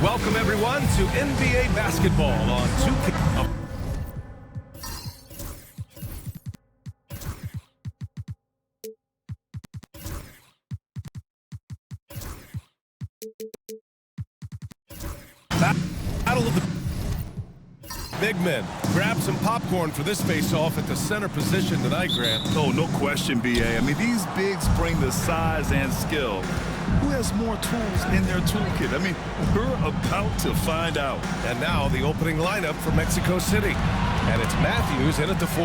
Welcome, everyone, to NBA basketball on 2K. Battle of the big men. Grab some popcorn for this face-off at the center position tonight, Grant. Oh, no question, B.A. I mean, these bigs bring the size and skill. Who has more tools in their toolkit? I mean, we're about to find out. And now the opening lineup for Mexico City. And it's Matthews in at the 4.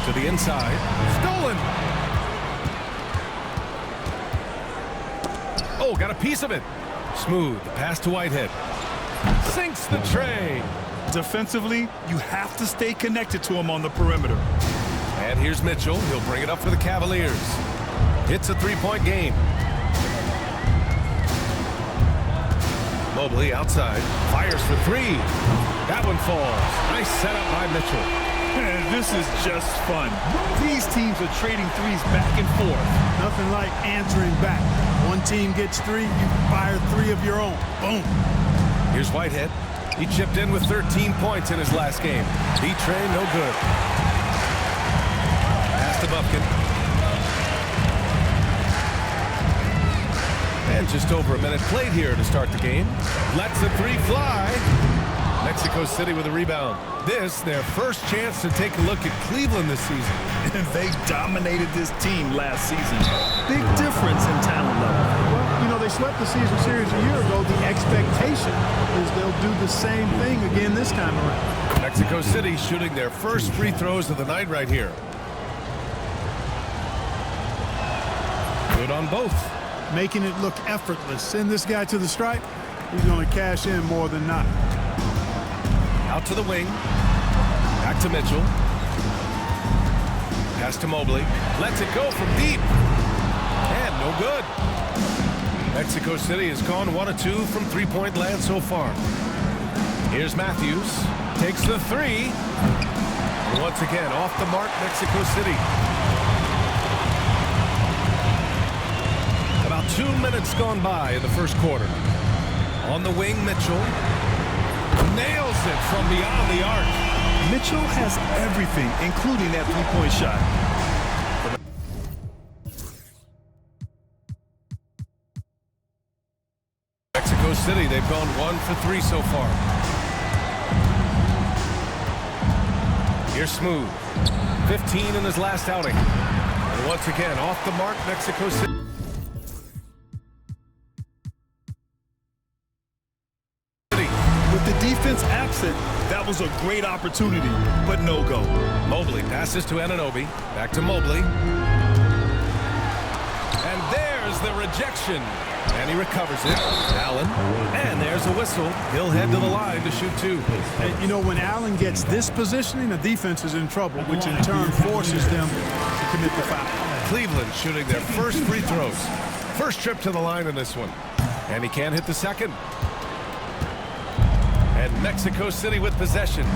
To the inside. Stolen! Oh, got a piece of it. Smooth. The pass to Whitehead. Sinks the tray. Defensively, you have to stay connected to him on the perimeter. And here's Mitchell. He'll bring it up for the Cavaliers. It's a three-point game. Mobley outside. Fires for 3. That one falls. Nice setup by Mitchell. And this is just fun. These teams are trading threes back and forth. Nothing like answering back. One team gets 3, you fire 3 of your own. Boom. Here's Whitehead. He chipped in with 13 points in his last game. D-Tray, no good. Pass to Bufkin. And just over a minute played here to start the game. Lets the 3 fly. Mexico City with a rebound. This, their first chance to take a look at Cleveland this season. And they dominated this team last season. Big difference in talent level. Well, you know, they swept the season series a year ago. The expectation is they'll do the same thing again this time around. Mexico City shooting their first free throws of the night right here. Good on both. Making it look effortless. Send this guy to the stripe. He's going to cash in more than not. Out to the wing. Back to Mitchell. Pass to Mobley. Lets it go from deep. And no good. Mexico City has gone 1 of 2 from three-point land so far. Here's Matthews. Takes the 3. And once again, off the mark, Mexico City. About 2 minutes gone by in the first quarter. On the wing, Mitchell. Nails it from beyond the arc. Mitchell has everything, including that three-point shot. Mexico City, they've gone 1 for 3 so far. Here's Smooth. 15 in his last outing. And once again, off the mark, Mexico City. With the defense absent, that was a great opportunity, but no go. Mobley passes to Anunoby. Back to Mobley. And there's the rejection. And he recovers it. Allen. And there's a whistle. He'll head to the line to shoot 2. And, you know, when Allen gets this positioning, the defense is in trouble, which in turn forces them to commit the foul. Cleveland shooting their first free throws. First trip to the line in this one. And he can't hit the second. And Mexico City with possession.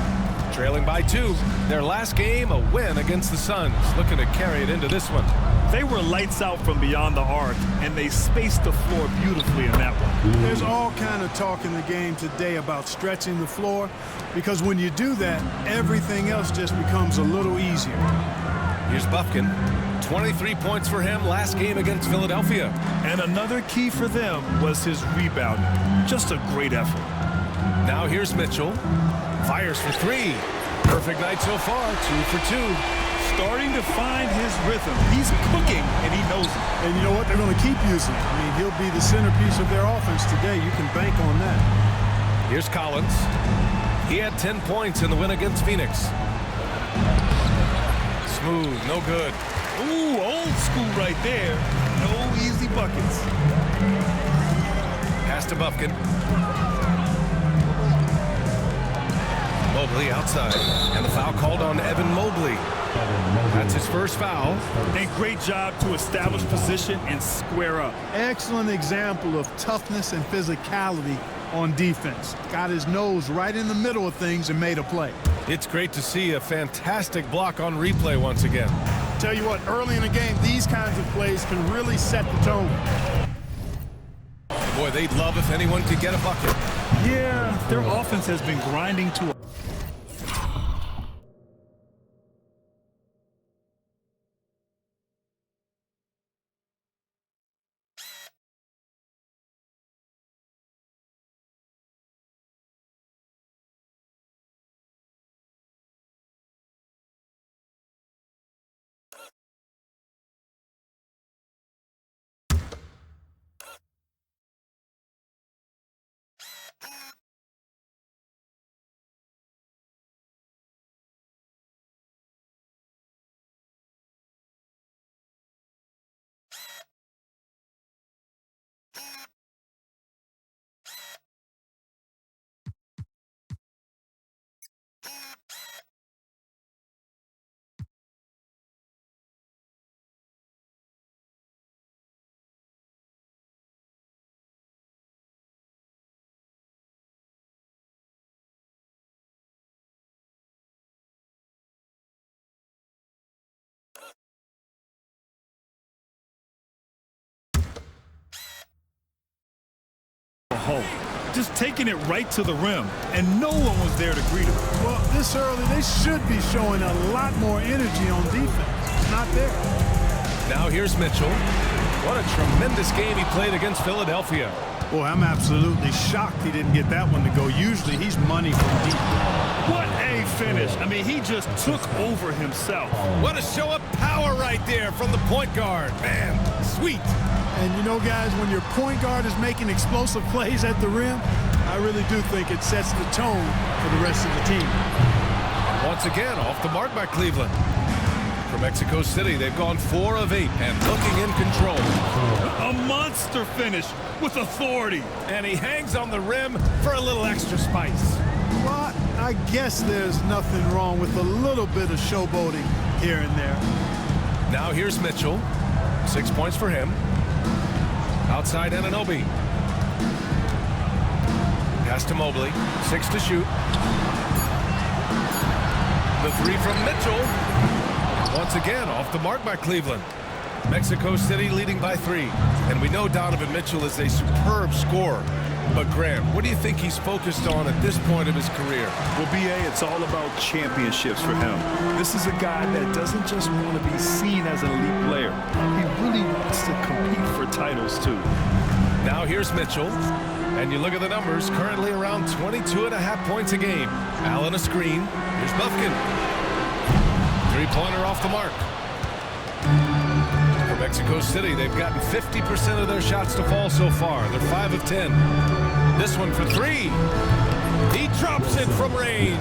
Trailing by 2. Their last game, a win against the Suns. Looking to carry it into this one. They were lights out from beyond the arc, and they spaced the floor beautifully in that one. There's all kind of talk in the game today about stretching the floor, because when you do that, everything else just becomes a little easier. Here's Bufkin. 23 points for him last game against Philadelphia. And another key for them was his rebounding. Just a great effort. Now here's Mitchell. Fires for 3. Perfect night so far. 2 for 2. Starting to find his rhythm. He's cooking, and he knows it. And you know what? They're going to keep using it. I mean, he'll be the centerpiece of their offense today. You can bank on that. Here's Collins. He had 10 points in the win against Phoenix. Smooth, no good. Ooh, old school right there. No easy buckets. Pass to Bufkin. Mobley outside. And the foul called on Evan Mobley. That's his first foul. And great job to establish position and square up. Excellent example of toughness and physicality on defense. Got his nose right in the middle of things and made a play. It's great to see a fantastic block on replay once again. Tell you what, early in the game, these kinds of plays can really set the tone. Boy, they'd love if anyone could get a bucket. Yeah, their offense has been grinding to a hole. Just taking it right to the rim, and no one was there to greet him. Well, this early, they should be showing a lot more energy on defense. Not there. Now here's Mitchell. What a tremendous game he played against Philadelphia. Boy, I'm absolutely shocked he didn't get that one to go. Usually he's money from deep. What a finish. I mean, he just took over himself. What a show of power right there from the point guard. Man, sweet. And you know, guys, when your point guard is making explosive plays at the rim, I really do think it sets the tone for the rest of the team. Once again, off the mark by Cleveland. For Mexico City, they've gone 4 of 8 and looking in control. A monster finish with authority. And he hangs on the rim for a little extra spice. Well, I guess there's nothing wrong with a little bit of showboating here and there. Now here's Mitchell. 6 points for him. Outside Anunoby. Pass to Mobley. 6 to shoot. The 3 from Mitchell. Once again, off the mark by Cleveland. Mexico City leading by 3. And we know Donovan Mitchell is a superb scorer. But Graham, what do you think he's focused on at this point of his career? Well, B.A., it's all about championships for him. This is a guy that doesn't just want to be seen as an elite player. He really wants to compete for titles, too. Now here's Mitchell. And you look at the numbers, currently around 22.5 points a game. Allen a screen. Here's Buffkin. Three-pointer off the mark. For Mexico City, they've gotten 50% of their shots to fall so far. They're 5 of 10. This one for 3. He drops it from range.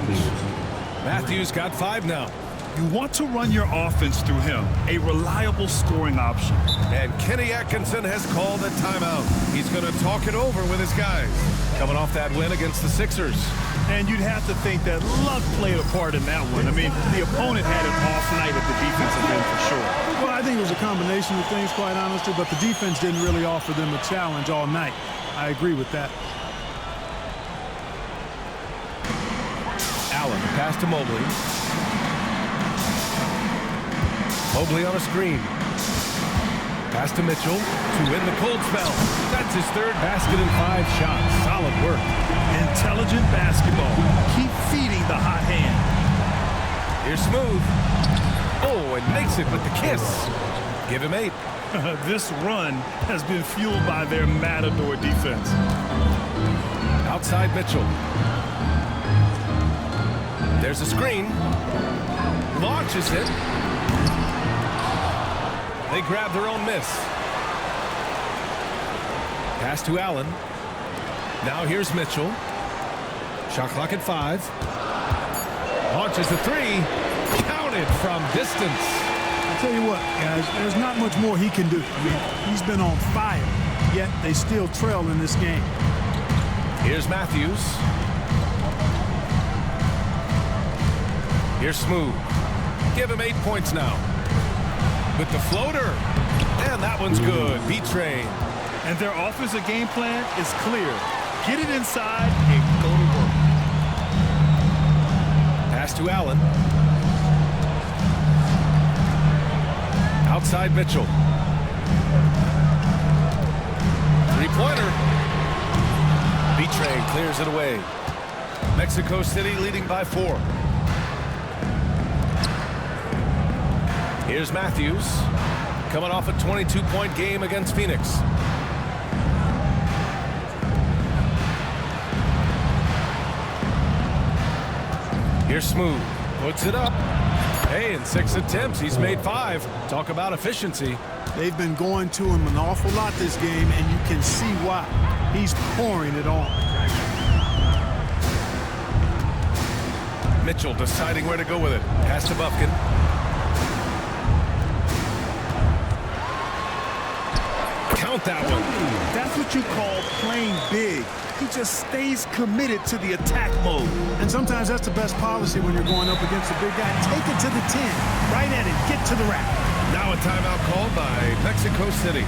Matthews got 5 now. You want to run your offense through him, a reliable scoring option. And Kenny Atkinson has called a timeout. He's going to talk it over with his guys. Coming off that win against the Sixers. And you'd have to think that luck played a part in that one. I mean, the opponent had an off night at the defensive end for sure. Well, I think it was a combination of things, quite honestly, but the defense didn't really offer them a challenge all night. I agree with that. Allen, pass to Mobley. Mobley on a screen. Pass to Mitchell to win the cold spell. That's his 3rd basket in 5 shots. Solid work. Intelligent basketball. Keep feeding the hot hand. Here's Smooth. Oh, and makes it with the kiss. Give him 8. This run has been fueled by their matador defense. Outside Mitchell. There's a screen. Launches it. They grab their own miss. Pass to Allen. Now here's Mitchell. Shot clock at 5. Launches the 3. Counted from distance. I'll tell you what, guys, there's not much more he can do. I mean, he's been on fire, yet they still trail in this game. Here's Matthews. Here's Smooth. Give him 8 points now. With the floater. And that one's good. B-Train. And their offensive game plan is clear. Get it inside and go to work. Pass to Allen. Outside Mitchell. Three-pointer. B-Train clears it away. Mexico City leading by 4. Here's Matthews, coming off a 22-point game against Phoenix. Here's Smooth, puts it up. Hey, in 6 attempts, he's made 5. Talk about efficiency. They've been going to him an awful lot this game, and you can see why. He's pouring it on. Mitchell deciding where to go with it. Pass to Bufkin. Count that one. That's what you call playing big. He just stays committed to the attack mode. And sometimes that's the best policy when you're going up against a big guy. Take it to the 10. Right at it. Get to the rack. Now a timeout called by Mexico City.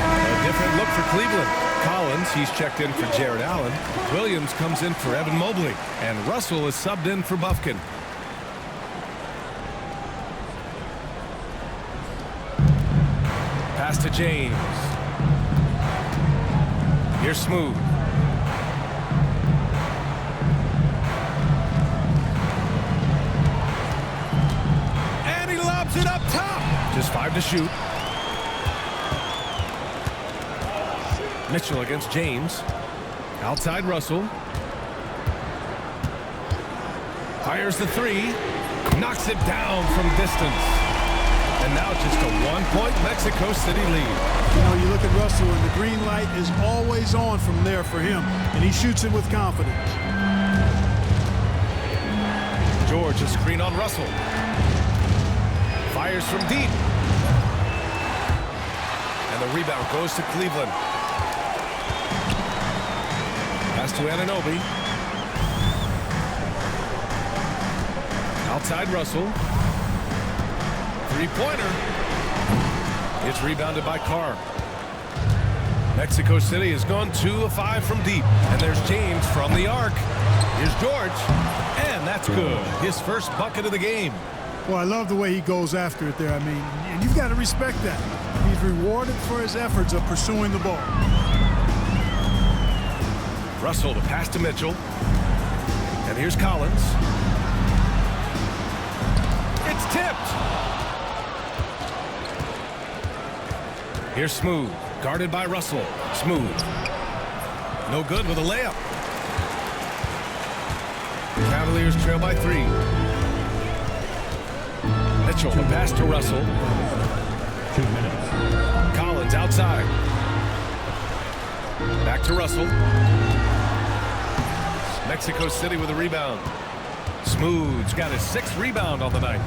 A different look for Cleveland. Collins, he's checked in for Jared Allen. Williams comes in for Evan Mobley. And Russell is subbed in for Bufkin. Pass to James. Here's Smooth. And he lobs it up top. Just 5 to shoot. Mitchell against James. Outside Russell. Fires the 3. Knocks it down from distance. And now just a 1-point Mexico City lead. You know, you look at Russell, and the green light is always on from there for him. And he shoots it with confidence. George, a screen on Russell. Fires from deep. And the rebound goes to Cleveland. Pass to Anunoby. Outside Russell. Three-pointer. It's rebounded by Carr. Mexico City has gone 2 of 5 from deep. And there's James from the arc. Here's George. And that's good. His first bucket of the game. Well, I love the way he goes after it there. I mean, and you've got to respect that. He's rewarded for his efforts of pursuing the ball. Russell to pass to Mitchell. And here's Collins. It's tipped. Here's Smooth. Guarded by Russell. Smooth. No good with a layup. Cavaliers trail by 3. Mitchell, the pass to Russell. 2 minutes. Collins outside. Back to Russell. Mexico City with a rebound. Smooth's got his 6th rebound on the night.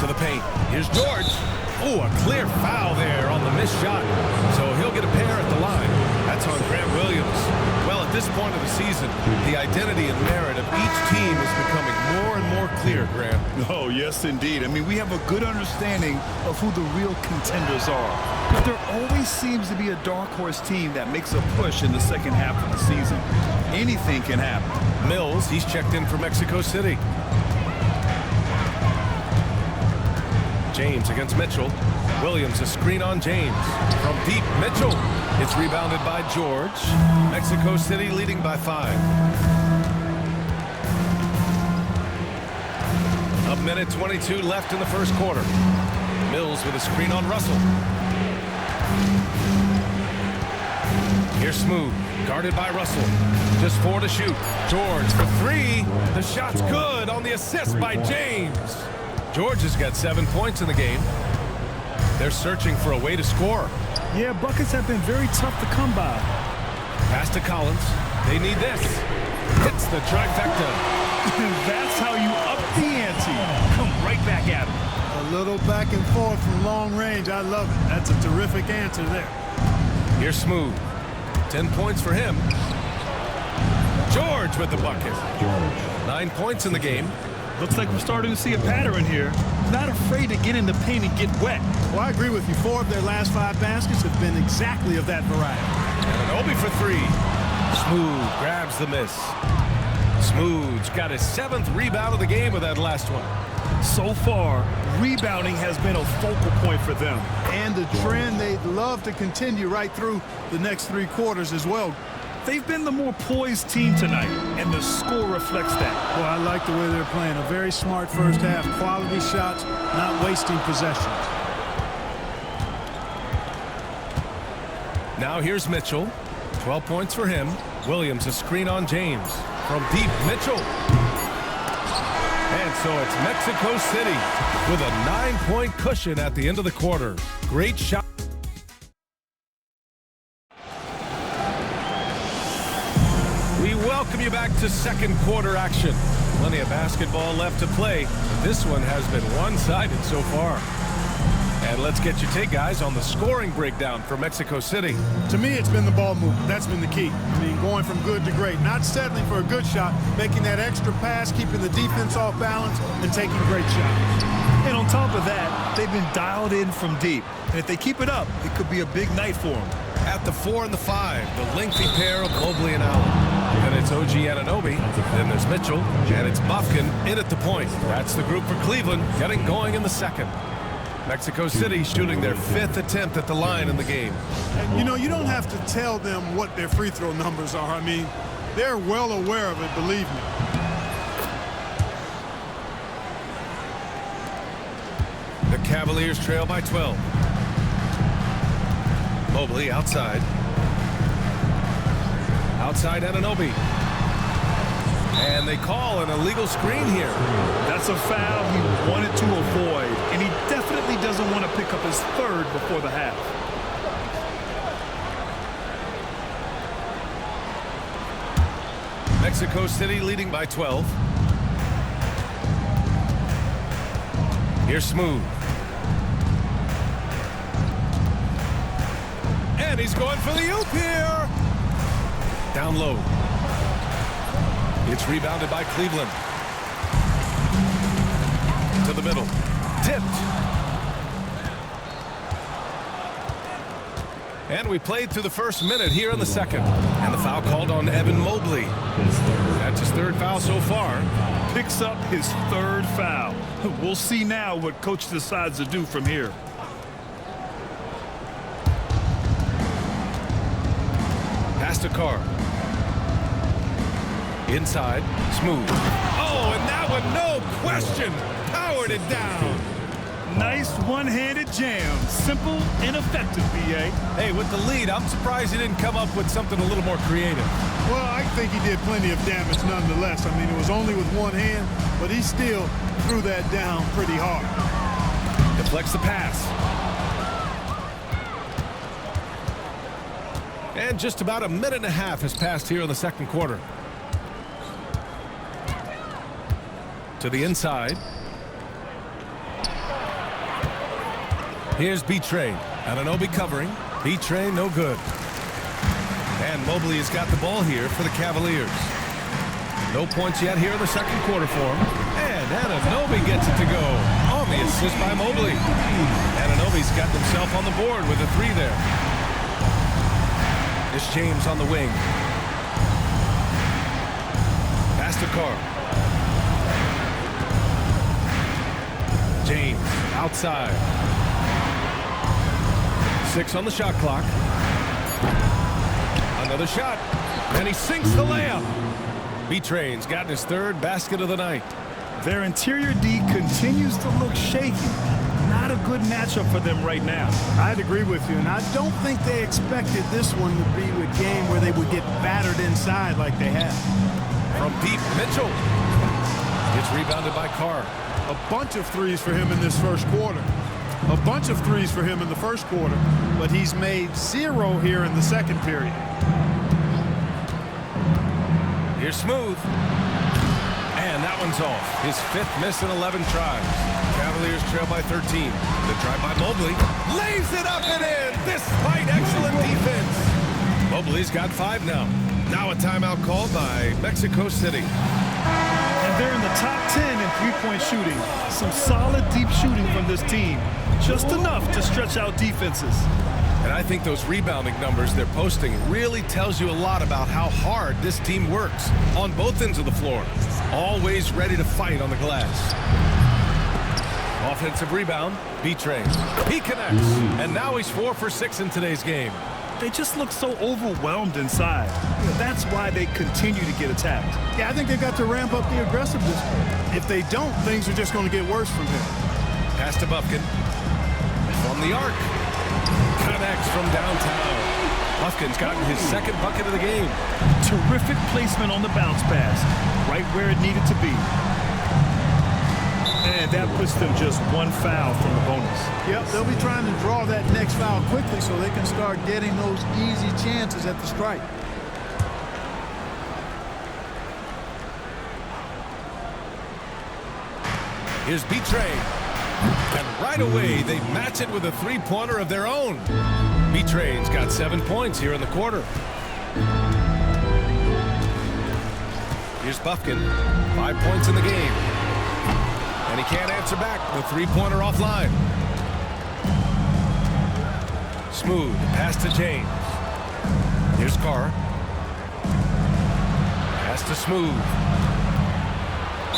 To the paint. Here's George. Oh, a clear foul there on the missed shot. So he'll get a pair at the line. That's on Grant Williams. Well, at this point of the season, the identity and merit of each team is becoming more and more clear, Grant. Oh, yes, indeed. I mean, we have a good understanding of who the real contenders are. But there always seems to be a dark horse team that makes a push in the second half of the season. Anything can happen. Mills, he's checked in for Mexico City. James against Mitchell. Williams, a screen on James. From deep, Mitchell. It's rebounded by George. Mexico City leading by 5. A minute 22 left in the first quarter. Mills with a screen on Russell. Here's Smooth. Guarded by Russell. Just 4 to shoot. George for 3. The shot's good on the assist by James. George has got 7 points in the game. They're searching for a way to score. Yeah, buckets have been very tough to come by. Pass to Collins. They need this. Hits the trifecta. That's how you up the ante. Come right back at him. A little back and forth from long range. I love it. That's a terrific answer there. Here's Smooth. 10 points for him. George with the bucket. 9 points in the game. Looks like we're starting to see a pattern here. Not afraid to get in the paint and get wet. Well, I agree with you. 4 of their last 5 baskets have been exactly of that variety. And Anunoby for 3. Smooth grabs the miss. Smooth's got his 7th rebound of the game with that last one. So far, rebounding has been a focal point for them. And the trend they'd love to continue right through the next 3 quarters as well. They've been the more poised team tonight, and the score reflects that. Well, I like the way they're playing. A very smart first half. Quality shots, not wasting possessions. Now here's Mitchell. 12 points for him. Williams a screen on James. From deep, Mitchell. And so it's Mexico City with a 9-point cushion at the end of the quarter. Great shot. We welcome you back to second quarter action. Plenty of basketball left to play. This one has been one-sided so far. And let's get your take, guys, on the scoring breakdown for Mexico City. To me, it's been the ball movement. That's been the key. I mean, going from good to great. Not settling for a good shot, making that extra pass, keeping the defense off balance, and taking great shots. And on top of that, they've been dialed in from deep. And if they keep it up, it could be a big night for them. At the 4 and the 5, the lengthy pair of Mobley and Allen. And it's OG Anunoby. Then there's Mitchell. And it's Bufkin in at the point. That's the group for Cleveland, getting going in the second. Mexico City shooting their 5th attempt at the line in the game. And, you know, you don't have to tell them what their free throw numbers are. I mean, they're well aware of it, believe me. The Cavaliers trail by 12. Mobley outside. Outside Anunoby. And they call an illegal screen here. That's a foul he wanted to avoid, and he definitely doesn't want to pick up his 3rd before the half. Mexico City leading by 12. Here's Smooth. And he's going for the oop here. Down low. It's rebounded by Cleveland. To the middle. Tipped. And we played through the first minute here in the second. And the foul called on Evan Mobley. That's his 3rd foul so far. Picks up his 3rd foul. We'll see now what coach decides to do from here. Pass to Carr. Inside, Smooth. Oh, and that one, no question, powered it down. Nice one-handed jam. Simple and effective, B.A. Hey, with the lead, I'm surprised he didn't come up with something a little more creative. Well, I think he did plenty of damage nonetheless. I mean, it was only with one hand, but he still threw that down pretty hard. Deflects the pass. And just about a minute and a half has passed here in the second quarter. To the inside. Here's B-Train. Anunoby covering. B-Train no good. And Mobley has got the ball here for the Cavaliers. No points yet here in the second quarter for him. And Anunoby gets it to go on the assist by Mobley. Anunoby's got himself on the board with a 3 there. It's James on the wing. Pass to Carr. James outside. 6 on the shot clock. Another shot. And he sinks the layup. B-Train's gotten his 3rd basket of the night. Their interior D continues to look shaky. Not a good matchup for them right now. I'd agree with you, and I don't think they expected this one to be a game where they would get battered inside like they have. From deep, Mitchell. Gets rebounded by Carr. A bunch of threes for him in this first quarter. A bunch of threes for him in the first quarter, but he's made 0 here in the second period. Here's Smooth. And that one's off. His 5th miss in 11 tries. Cavaliers trail by 13. The drive by Mobley. Lays it up and in, despite excellent defense. Mobley's got 5 now. Now a timeout called by Mexico City. And they're in the top 10 in three-point shooting. Some solid deep shooting from this team. Just enough to stretch out defenses. And I think those rebounding numbers they're posting really tells you a lot about how hard this team works on both ends of the floor. Always ready to fight on the glass. Offensive rebound, B-Train. He connects, and now he's 4 for 6 in today's game. They just look so overwhelmed inside. That's why they continue to get attacked. Yeah, I think they've got to ramp up the aggressiveness. If they don't, things are just going to get worse from here. Pass to Buffkin. From the arc. Connects from downtown. Buffkin's gotten his second bucket of the game. Terrific placement on the bounce pass. Right where it needed to be. And that puts them just one foul from the bonus. Yep, they'll be trying to draw that next foul quickly so they can start getting those easy chances at the strike. Here's B-Train. And right away, they match it with a three-pointer of their own. B-Train's got 7 points here in the quarter. Here's Buffkin. 5 points in the game. And he can't answer back. The three-pointer offline. Smooth. Pass to James. Here's Carr. Pass to Smooth.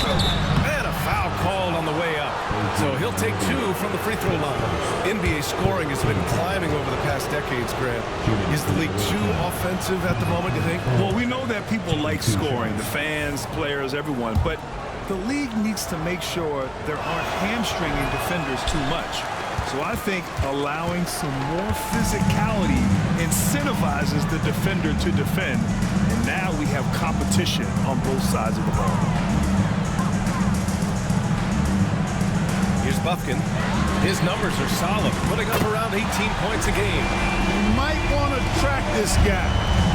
And a foul called on the way up. So he'll take 2 from the free throw line. NBA scoring has been climbing over the past decades, Grant. Is the league too offensive at the moment, you think? Well, we know that people like scoring, the fans, players, everyone, but the league needs to make sure there aren't hamstringing defenders too much. So I think allowing some more physicality incentivizes the defender to defend. And now we have competition on both sides of the ball. Here's Buffkin. His numbers are solid, putting up around 18 points a game. You might want to track this guy.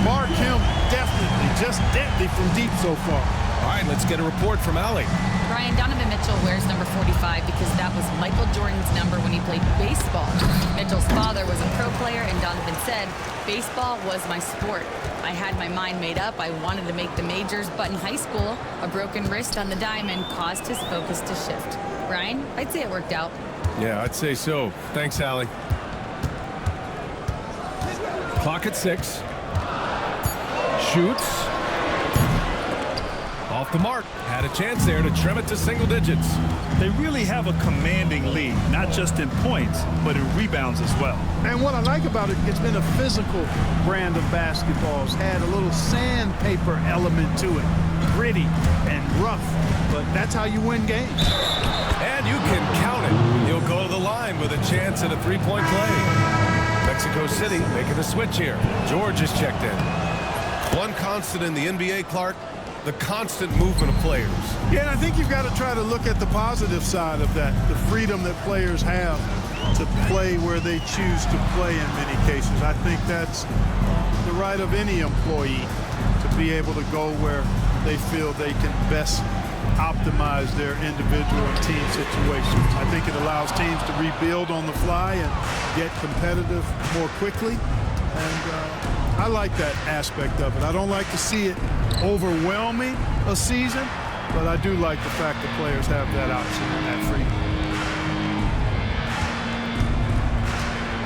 Mark him definitely, just deadly from deep so far. All right, let's get a report from Allie. Brian, Donovan Mitchell wears number 45 because that was Michael Jordan's number when he played baseball. Mitchell's father was a pro player, and Donovan said, baseball was my sport. I had my mind made up. I wanted to make the majors, but in high school, a broken wrist on the diamond caused his focus to shift. Brian, I'd say it worked out. Yeah, I'd say so. Thanks, Allie. Clock at 6. Shoots. Off the mark. Had a chance there to trim it to single digits. They really have a commanding lead, not just in points, but in rebounds as well. And what I like about it, it's been a physical brand of basketball. It's had a little sandpaper element to it. Gritty and rough, but that's how you win games. And you can count it. He'll go to the line with a chance at a three-point play. Mexico City making a switch here. George is checked in. One constant in the NBA, Clark, the constant movement of players. Yeah, and I think you've got to try to look at the positive side of that, the freedom that players have to play where they choose to play in many cases. I think that's the right of any employee to be able to go where they feel they can best optimize their individual and team situations. I think it allows teams to rebuild on the fly and get competitive more quickly. And I like that aspect of it. I don't like to see it overwhelming a season, but I do like the fact that players have that option and that freedom.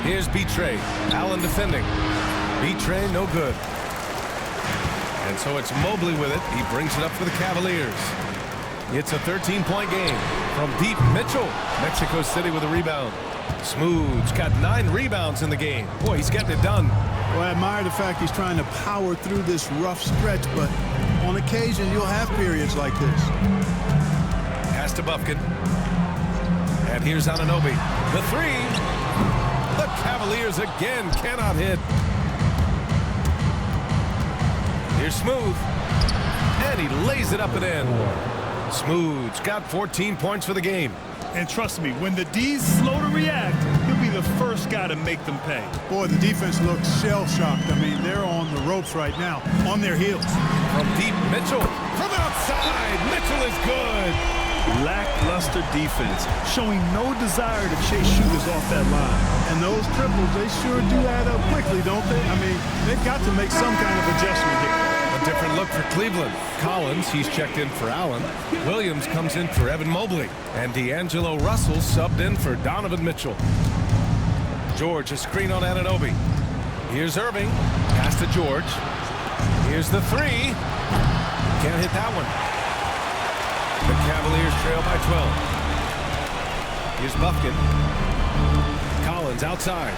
Here's B-Train. Allen defending. B-Train no good. And so it's Mobley with it. He brings it up for the Cavaliers. It's a 13-point game. From deep, Mitchell. Mexico City with a rebound. Smooth's got 9 rebounds in the game. Boy, he's getting it done. Well, I admire the fact he's trying to power through this rough stretch, but on occasion you'll have periods like this. Pass to Buffkin. And here's Anunoby. The 3. The Cavaliers again cannot hit. Here's Smooth. And he lays it up and in. Smooth's got 14 points for the game. And trust me, when the D's slow to react, he'll be the first guy to make them pay. Boy, the defense looks shell-shocked. I mean, they're on the ropes right now, on their heels. From deep, Mitchell. From outside, Mitchell is good. Lackluster defense, showing no desire to chase shooters off that line. And those triples, they sure do add up quickly, don't they? I mean, they've got to make some kind of adjustment here. A different look for Cleveland. Collins, he's checked in for Allen. Williams comes in for Evan Mobley. And D'Angelo Russell subbed in for Donovan Mitchell. George, a screen on Anunoby. Here's Irving. Pass to George. Here's the 3. Can't hit that one. The Cavaliers trail by 12. Here's Buffkin. Collins outside.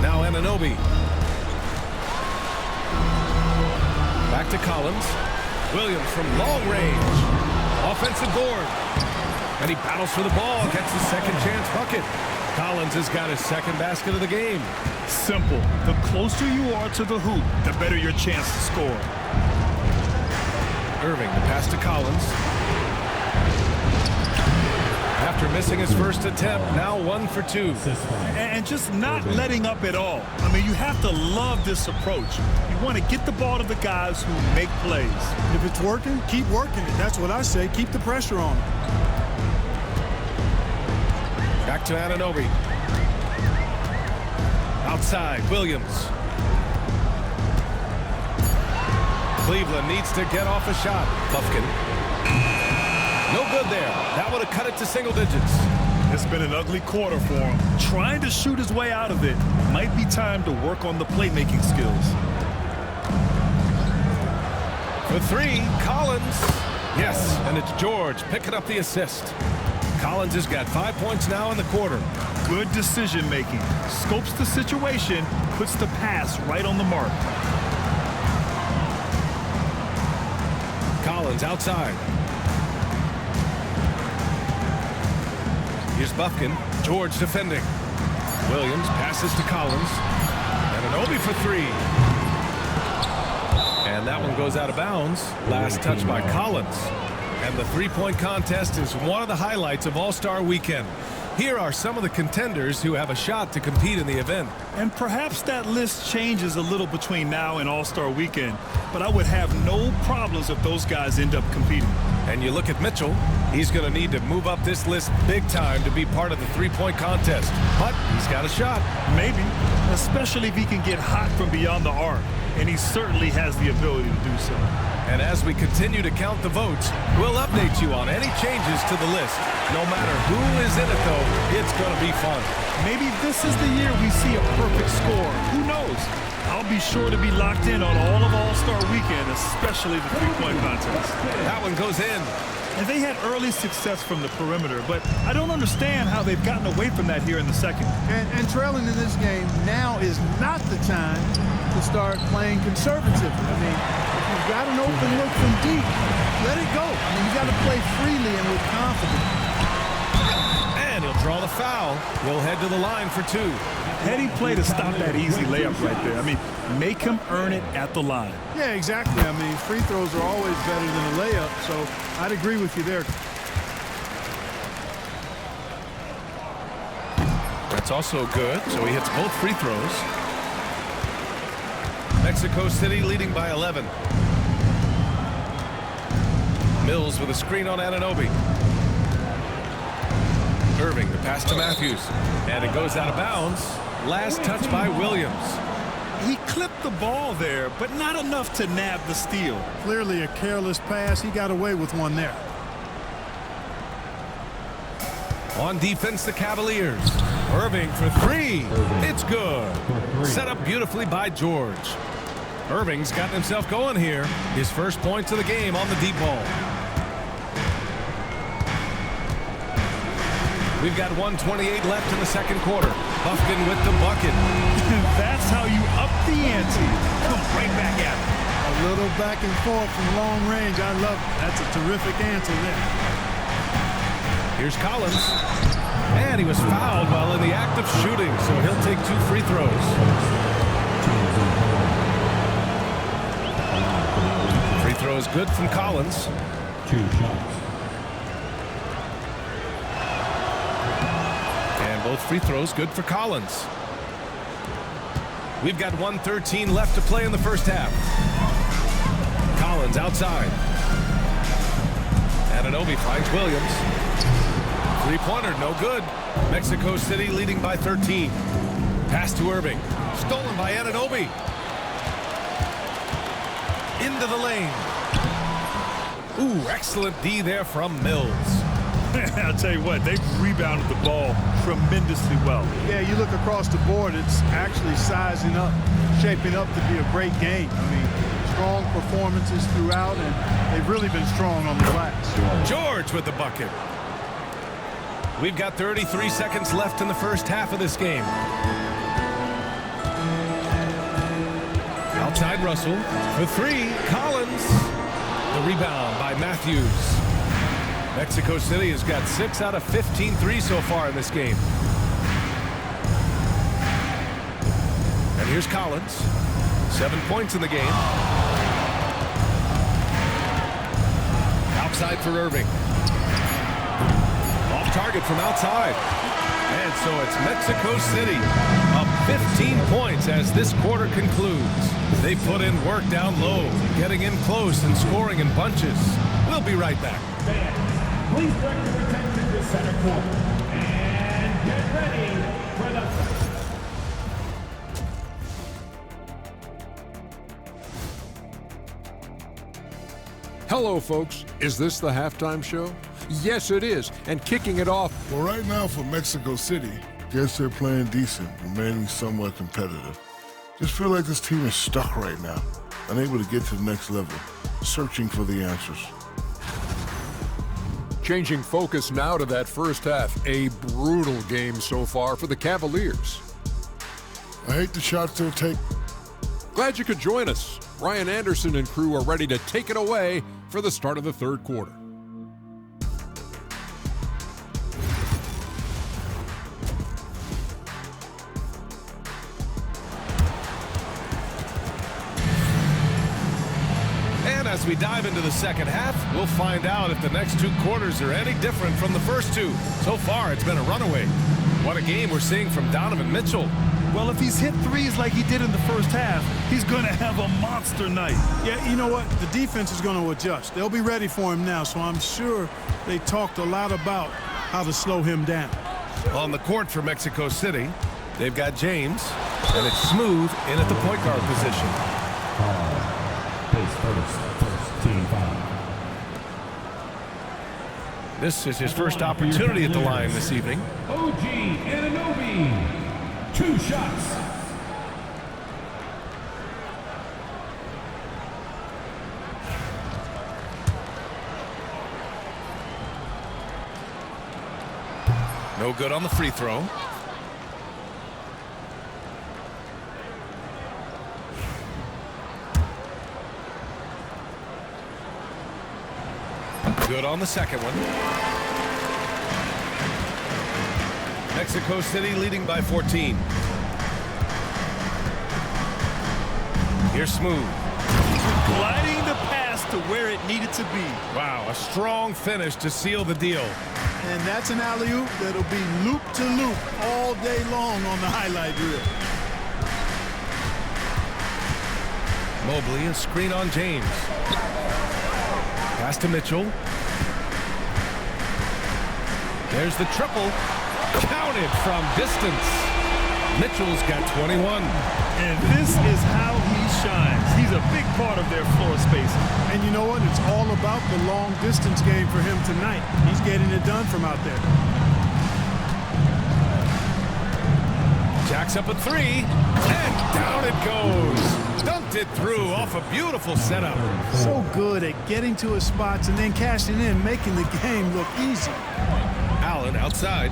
Now Anunoby. Back to Collins. Williams from long range. Offensive board. And he battles for the ball. Gets his second chance bucket. Collins has got his second basket of the game. Simple. The closer you are to the hoop, the better your chance to score. Irving, the pass to Collins. After missing his first attempt, now 1 for 2. And just not letting up at all. I mean, you have to love this approach. You want to get the ball to the guys who make plays. If it's working, keep working it. That's what I say. Keep the pressure on him. Back to Anunoby. Outside, Williams. Cleveland needs to get off a shot. Buffkin. No good there. That would have cut it to single digits. It's been an ugly quarter for him. Trying to shoot his way out of it. Might be time to work on the playmaking skills. For 3, Collins. Yes, and it's George picking up the assist. Collins has got 5 points now in the quarter. Good decision making. Scopes the situation, puts the pass right on the mark. Collins outside. Here's Buffkin. George defending. Williams passes to Collins. Anunoby for 3. And that one goes out of bounds. Last touch by Collins. And the three-point contest is one of the highlights of All-Star Weekend. Here are some of the contenders who have a shot to compete in the event. And perhaps that list changes a little between now and All-Star Weekend, but I would have no problems if those guys end up competing. And you look at Mitchell, he's going to need to move up this list big time to be part of the three-point contest. But he's got a shot. Maybe, especially if he can get hot from beyond the arc, and he certainly has the ability to do so. And as we continue to count the votes, we'll update you on any changes to the list. No matter who is in it, though, it's going to be fun. Maybe this is the year we see a perfect score. Who knows? I'll be sure to be locked in on all of All-Star Weekend, especially the three-point contest. That one goes in. And they had early success from the perimeter, but I don't understand how they've gotten away from that here in the second. And trailing in this game, now is not the time to start playing conservatively. I mean, if you've got an open look from deep, let it go. I mean, you got to play freely and with confidence. And he'll draw the foul. We'll head to the line for 2. Heady play to stop that easy layup right there. I mean, make him earn it at the line. Yeah, exactly. I mean, free throws are always better than a layup, so I'd agree with you there. That's also good, so he hits both free throws. Mexico City leading by 11. Mills with a screen on Anunoby. Irving, the pass to Matthews. And it goes out of bounds. Last touch by Williams. He clipped the ball there, but not enough to nab the steal. Clearly a careless pass. He got away with one there. On defense, the Cavaliers. Irving for 3. It's good. Set up beautifully by George. Irving's gotten himself going here. His first points of the game on the deep ball. We've got 1:28 left in the second quarter. Buffkin with the bucket. That's how you up the ante. Come right back at it. A little back and forth from long range. I love it. That's a terrific answer there. Here's Collins. And he was fouled while in the act of shooting, so he'll take 2 free throws. Free throw is good from Collins. 2 shots. And both free throws good for Collins. We've got 1:13 left to play in the first half. Collins outside. Anunoby finds Williams. Three-pointer, no good. Mexico City leading by 13. Pass to Irving. Stolen by Anunoby. Into the lane. Ooh, excellent D there from Mills. I'll tell you what, they've rebounded the ball tremendously well. Yeah, you look across the board, it's actually sizing up, shaping up to be a great game. I mean, strong performances throughout, and they've really been strong on the glass. George with the bucket. We've got 33 seconds left in the first half of this game. Outside Russell for three. Collins. The rebound by Matthews. Mexico City has got 6 out of 15 threes so far in this game. And here's Collins. 7 points in the game. Outside for Irving. Off target from outside. And so it's Mexico City up 15 points as this quarter concludes. They put in work down low, getting in close and scoring in bunches. We'll be right back. Fans, please direct your attention to center court. And get ready for the... Hello, folks. Is this the halftime show? Yes, it is. And kicking it off... Well, right now for Mexico City, guess they're playing decent, remaining somewhat competitive. Just feel like this team is stuck right now, unable to get to the next level, searching for the answers. Changing focus now to that first half. A brutal game so far for the Cavaliers. I hate the shots they'll take. Glad you could join us. Ryan Anderson and crew are ready to take it away for the start of the third quarter. And as we dive into the second half, we'll find out if the next 2 quarters are any different from the first 2. So far, it's been a runaway. What a game we're seeing from Donovan Mitchell. Well, if he's hit threes like he did in the first half, he's going to have a monster night. Yeah, you know what? The defense is going to adjust. They'll be ready for him now, so I'm sure they talked a lot about how to slow him down. On the court for Mexico City, they've got James, and it's Smooth in at the point guard position. First team foul. This is his first opportunity at the line this evening. OG Anunoby. 2 shots. No good on the free throw. Good on the second one. Mexico City leading by 14. Here's Smooth. Gliding the pass to where it needed to be. Wow, a strong finish to seal the deal. And that's an alley-oop that'll be loop-to-loop all day long on the highlight reel. Mobley, a screen on James. Pass to Mitchell. There's the triple. Counted from distance. Mitchell's got 21. And this is how he shines. He's a big part of their floor space. And you know what? It's all about the long distance game for him tonight. He's getting it done from out there. Jacks up a 3. And down it goes. Dunked it through off a beautiful setup. So good at getting to his spots and then cashing in, making the game look easy. Allen outside.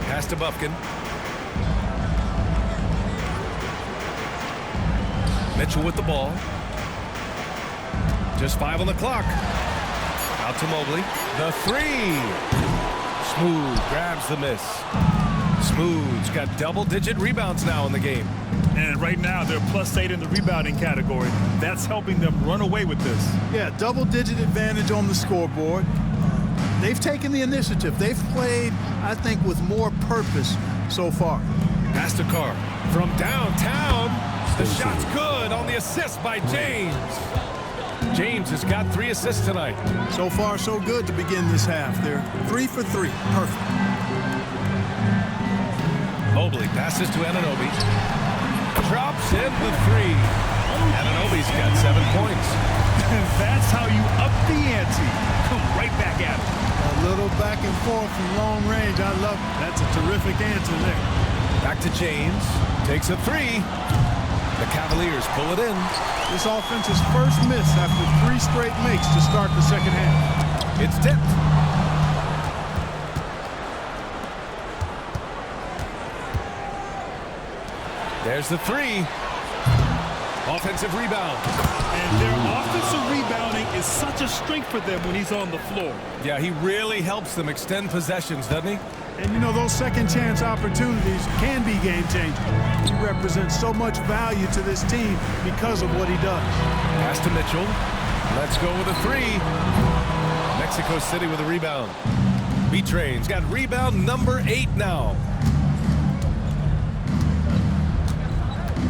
Pass to Bufkin. Mitchell with the ball. Just 5 on the clock. Out to Mobley. The 3. Smooth grabs the miss. Smooth's got double-digit rebounds now in the game. And right now, they're +8 in the rebounding category. That's helping them run away with this. Yeah, double-digit advantage on the scoreboard. They've taken the initiative. They've played, I think, with more purpose so far. Pass to Carr from downtown. The shot's good on the assist by James. James has got 3 assists tonight. So far, so good to begin this half. They're 3 for 3. Perfect. Mobley passes to Anunoby. Drops in the 3. Anunoby's got 7 points. And that's how you up the ante. Come right back at it. A little back and forth from long range. I love it. That's a terrific answer there. Back to James. Takes a 3. The Cavaliers pull it in. This offense's first miss after 3 straight makes to start the second half. It's tipped. There's the 3. Offensive rebound. And their offensive rebounding is such a strength for them when he's on the floor. Yeah, he really helps them extend possessions, doesn't he? And, you know, those second-chance opportunities can be game-changing. He represents so much value to this team because of what he does. Pass to Mitchell. Let's go with a 3. Mexico City with a rebound. B-Train's got rebound number 8 now.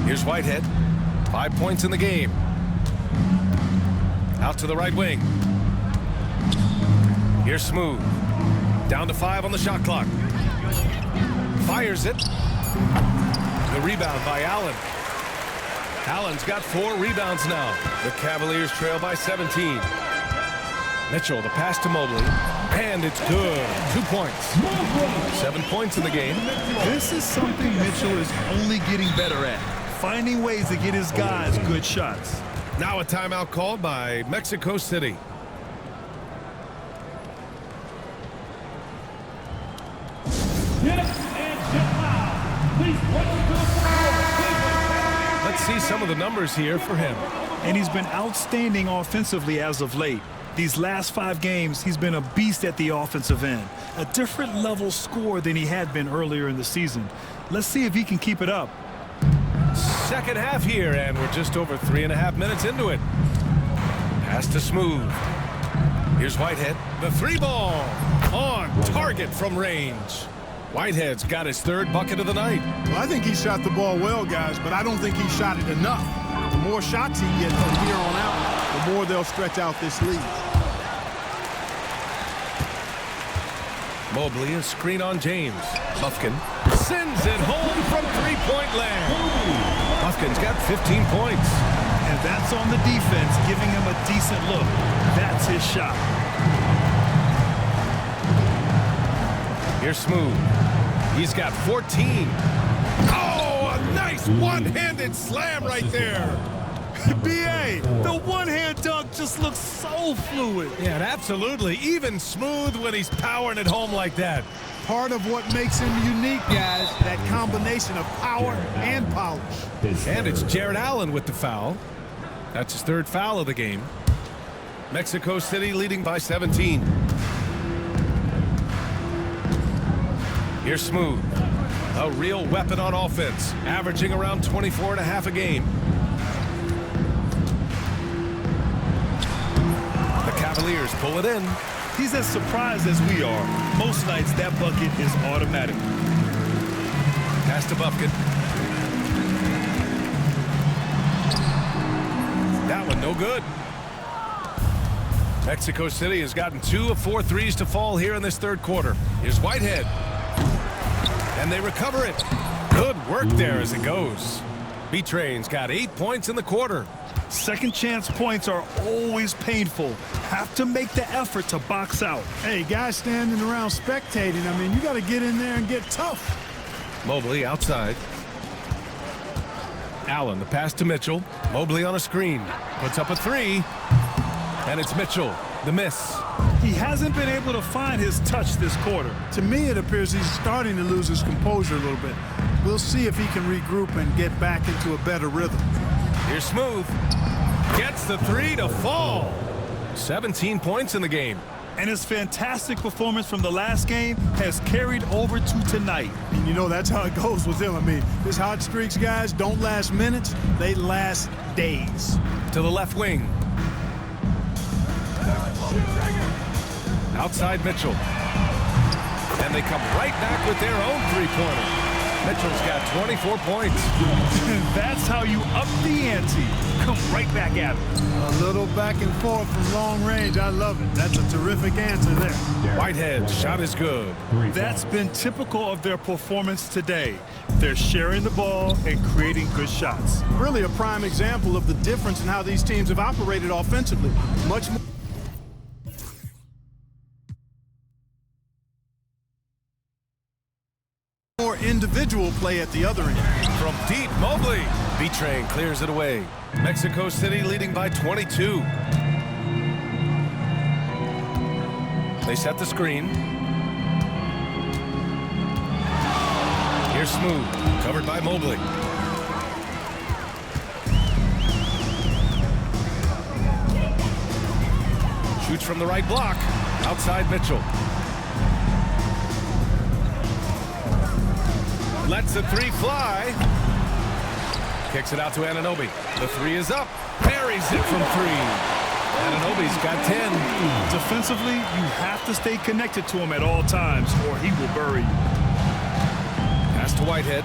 Here's Whitehead. 5 points in the game. Out to the right wing. Here's Smooth. Down to 5 on the shot clock. Fires it. The rebound by Allen. Allen's got 4 rebounds now. The Cavaliers trail by 17. Mitchell, the pass to Mobley. And it's good. 2 points. 7 points in the game. This is something Mitchell is only getting better at. Finding ways to get his guys good shots. Now a timeout called by Mexico City. Let's see some of the numbers here for him. And he's been outstanding offensively as of late. These last 5 games, he's been a beast at the offensive end. A different level score than he had been earlier in the season. Let's see if he can keep it up. Second half here, and we're just over 3.5 minutes into it. Pass to Smooth. Here's Whitehead. The 3 ball on target from range. Whitehead's got his 3rd bucket of the night. Well, I think he shot the ball well, guys, but I don't think he shot it enough. The more shots he gets from here on out, the more they'll stretch out this lead. Mobley, a screen on James. Buffkin sends it home from 3-point land. Buffkin's got 15 points. And that's on the defense, giving him a decent look. That's his shot. Here's Smooth. He's got 14. Oh, a nice one-handed slam right there. B.A., the one-hand dunk just looks so fluid. Yeah, absolutely. Even Smooth when he's powering it home like that. Part of what makes him unique, guys, that combination of power and polish. And it's Jared Allen with the foul. That's his 3rd foul of the game. Mexico City leading by 17. Here's Smooth. A real weapon on offense, averaging around 24.5 a game. The Cavaliers pull it in. He's as surprised as we are. Most nights that bucket is automatic. Pass to Buffkin. That one no good. Mexico City has gotten 2 of 4 threes to fall here in this 3rd quarter. Here's Whitehead. And they recover it. Good work there as it goes. B-Train's got 8 points in the quarter. Second chance points are always painful. Have to make the effort to box out. Hey, guys standing around spectating, I mean, you got to get in there and get tough. Mobley outside. Allen, the pass to Mitchell. Mobley on a screen. Puts up a 3. And it's Mitchell, the miss. He hasn't been able to find his touch this quarter. To me, it appears he's starting to lose his composure a little bit. We'll see if he can regroup and get back into a better rhythm. Here's Smooth. Gets the 3 to fall. 17 points in the game. And his fantastic performance from the last game has carried over to tonight. And you know, that's how it goes with him. I mean, his hot streaks, guys, don't last minutes. They last days. To the left wing. Outside Mitchell. And they come right back with their own 3-pointer. Mitchell's got 24 points. That's how you up the ante. Come right back at him. A little back and forth from long range. I love it. That's a terrific answer there. Whitehead's shot is good. That's been typical of their performance today. They're sharing the ball and creating good shots. Really a prime example of the difference in how these teams have operated offensively. Much more. More individual play at the other end. From deep, Mobley. B-Train clears it away. Mexico City leading by 22. They set the screen. Here's Smooth, covered by Mobley. Shoots from the right block. Outside Mitchell. Lets the three fly. Kicks it out to Anunoby. The three is up. Buries it from three. Anunoby's got 10. Defensively, you have to stay connected to him at all times or he will bury you. Pass to Whitehead.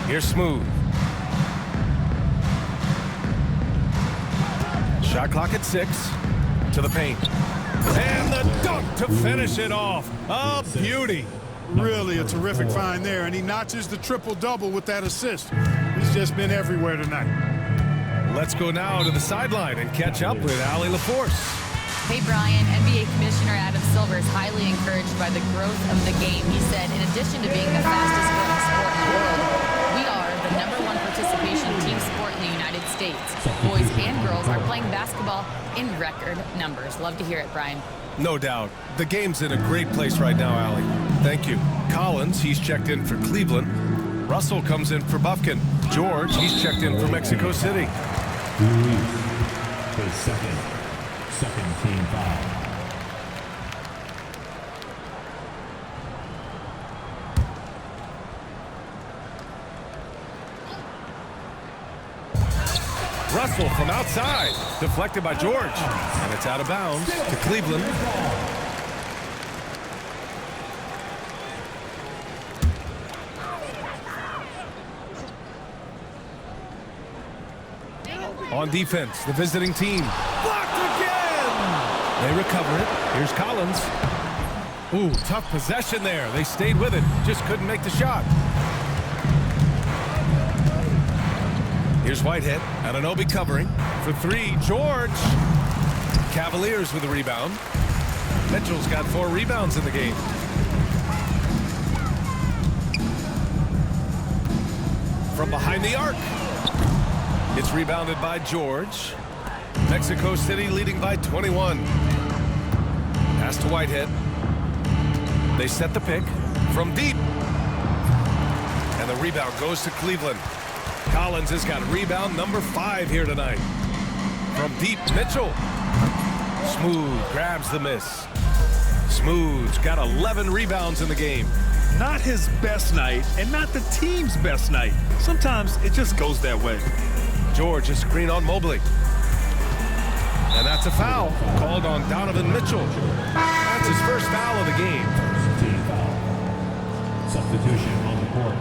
Here's Smooth. Shot clock at 6. To the paint. And the dunk to finish it off. A beauty. Really a terrific find there, and he notches the triple-double with that assist. He's just been everywhere tonight. Let's go now to the sideline and catch up with Allie LaForce. Hey, Brian, NBA Commissioner Adam Silver is highly encouraged by the growth of the game. He said, in addition to being the fastest growing sport in the world, we are the #1 participation team sport in the United States. Boys and girls are playing basketball in record numbers. Love to hear it, Brian. No doubt. The game's in a great place right now, Allie. Thank you. Collins, he's checked in for Cleveland. Russell comes in for Bufkin. George, he's checked in for Mexico City. The second team foul. Russell from outside. Deflected by George. And it's out of bounds to Cleveland. On defense, the visiting team. Blocked again! They recover it. Here's Collins. Ooh, tough possession there. They stayed with it. Just couldn't make the shot. Here's Whitehead. Anunoby covering. For three, George. Cavaliers with the rebound. Mitchell's got 4 rebounds in the game. From behind the arc. It's rebounded by George. Mexico City leading by 21. Pass to Whitehead. They set the pick from deep. And the rebound goes to Cleveland. Collins has got rebound number 5 here tonight. From deep, Mitchell. Smooth grabs the miss. Smooth's got 11 rebounds in the game. Not his best night and not the team's best night. Sometimes it just goes that way. George, a screen on Mobley. And that's a foul called on Donovan Mitchell. That's his first foul of the game. Team foul. Substitution on the court.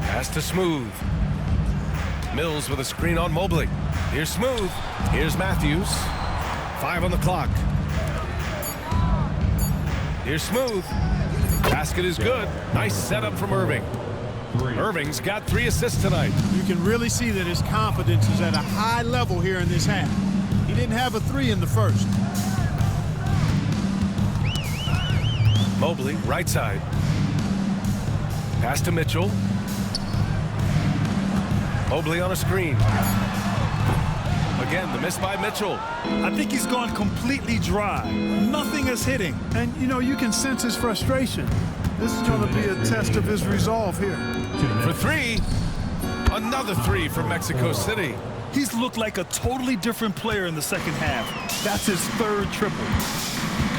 Pass to Smooth. Mills with a screen on Mobley. Here's Smooth. Here's Matthews. 5 on the clock. Here's Smooth. Basket is good. Nice setup from Irving. Irving's got 3 assists tonight. You can really see that his confidence is at a high level here in this half. He didn't have a 3 in the first. Mobley, right side. Pass to Mitchell. Mobley on a screen. Again, the miss by Mitchell. I think he's gone completely dry. Nothing is hitting. And, you know, you can sense his frustration. This is going to be a test of his resolve here. For 3. Another 3 from Mexico City. He's looked like a totally different player in the second half. That's his 3rd triple.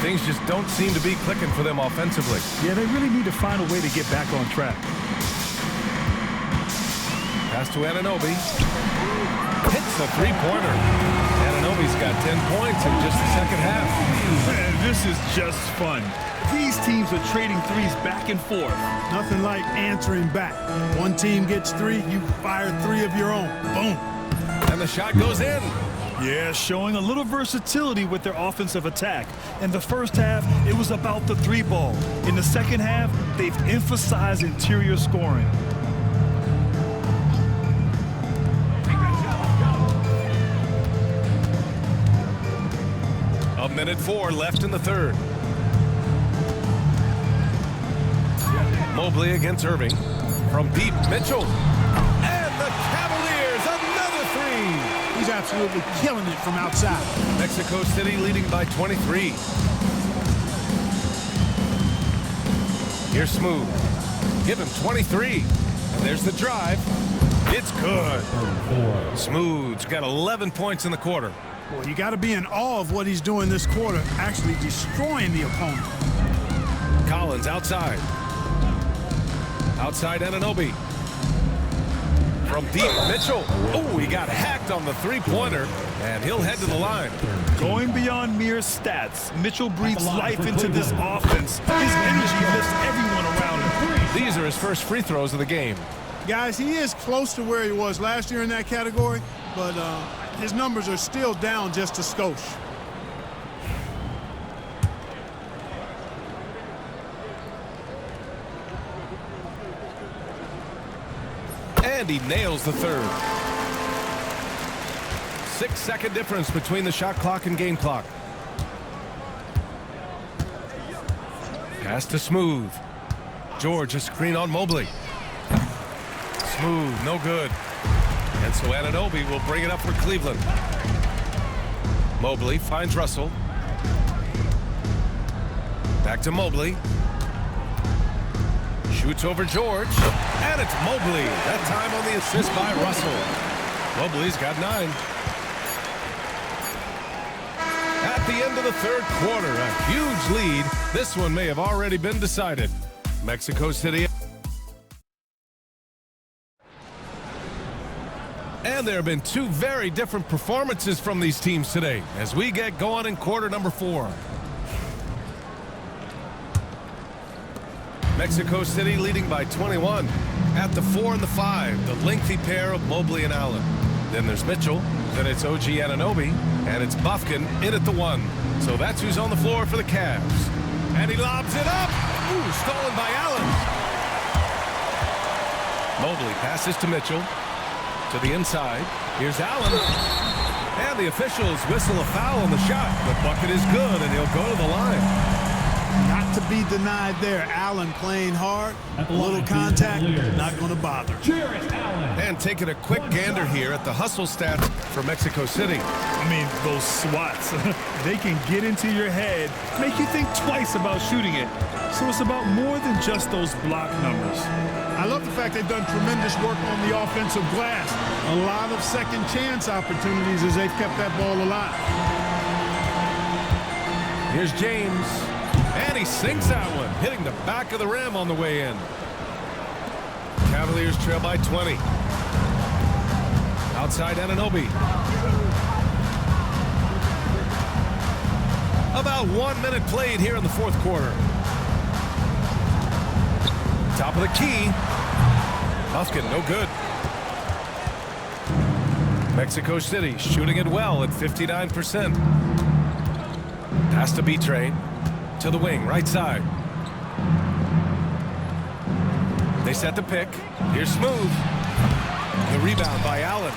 Things just don't seem to be clicking for them offensively. Yeah, they really need to find a way to get back on track. Pass to Anunoby. Hits the 3-pointer. Anunoby's got 10 points in just the second half. Man, this is just fun. These teams are trading threes back and forth. Nothing like answering back. One team gets 3, you fire 3 of your own. Boom. And the shot goes in. Yeah, showing a little versatility with their offensive attack. In the first half, it was about the 3 ball. In the second half, they've emphasized interior scoring. 1:04 left in the third. Mobley against Irving. From deep, Mitchell. And the Cavaliers, another three. He's absolutely killing it from outside. Mexico City leading by 23. Here's Smooth. Give him 23. And there's the drive. It's good. Smooth's got 11 points in the quarter. Boy, you got to be in awe of what he's doing this quarter, actually destroying the opponent. Collins outside. Outside Anunoby. From deep, Mitchell. Oh, he got hacked on the three-pointer, and he'll head to the line. Going beyond mere stats, Mitchell breathes life into this offense. His energy lifts everyone around him. These are his first free throws of the game. Guys, he is close to where he was last year in that category, but his numbers are still down just a skosh. And he nails the third. 6-second difference between the shot clock and game clock. Pass to Smooth. George, a screen on Mobley. Smooth, no good. And so Anunoby will bring it up for Cleveland. Mobley finds Russell. Back to Mobley. Shoots over George. And it's Mobley. That time on the assist by Russell. Mobley's got 9. At the end of the third quarter, a huge lead. This one may have already been decided. Mexico City. And there have been two very different performances from these teams today as we get going in quarter number 4. Mexico City leading by 21. At the 4 and the 5, the lengthy pair of Mobley and Allen. Then there's Mitchell. Then it's OG Anunoby. And it's Bufkin in at the 1. So that's who's on the floor for the Cavs. And he lobs it up. Ooh, stolen by Allen. Mobley passes to Mitchell. To the inside. Here's Allen. And the officials whistle a foul on the shot. The bucket is good, and he'll go to the line. Not to be denied there. Allen playing hard. A little contact, not going to bother. And taking a quick gander here at the hustle stats for Mexico City. I mean, those swats, they can get into your head, make you think twice about shooting it. So it's about more than just those block numbers. I love the fact they've done tremendous work on the offensive glass. A lot of second chance opportunities as they've kept that ball alive. Here's James. And he sinks that one, hitting the back of the rim on the way in. Cavaliers trail by 20. Outside Anunoby. About 1 minute played here in the fourth quarter. Top of the key. Bufkin, no good. Mexico City shooting it well at 59%. Pass to B-Train. To the wing, right side. They set the pick. Here's Smooth. The rebound by Allen.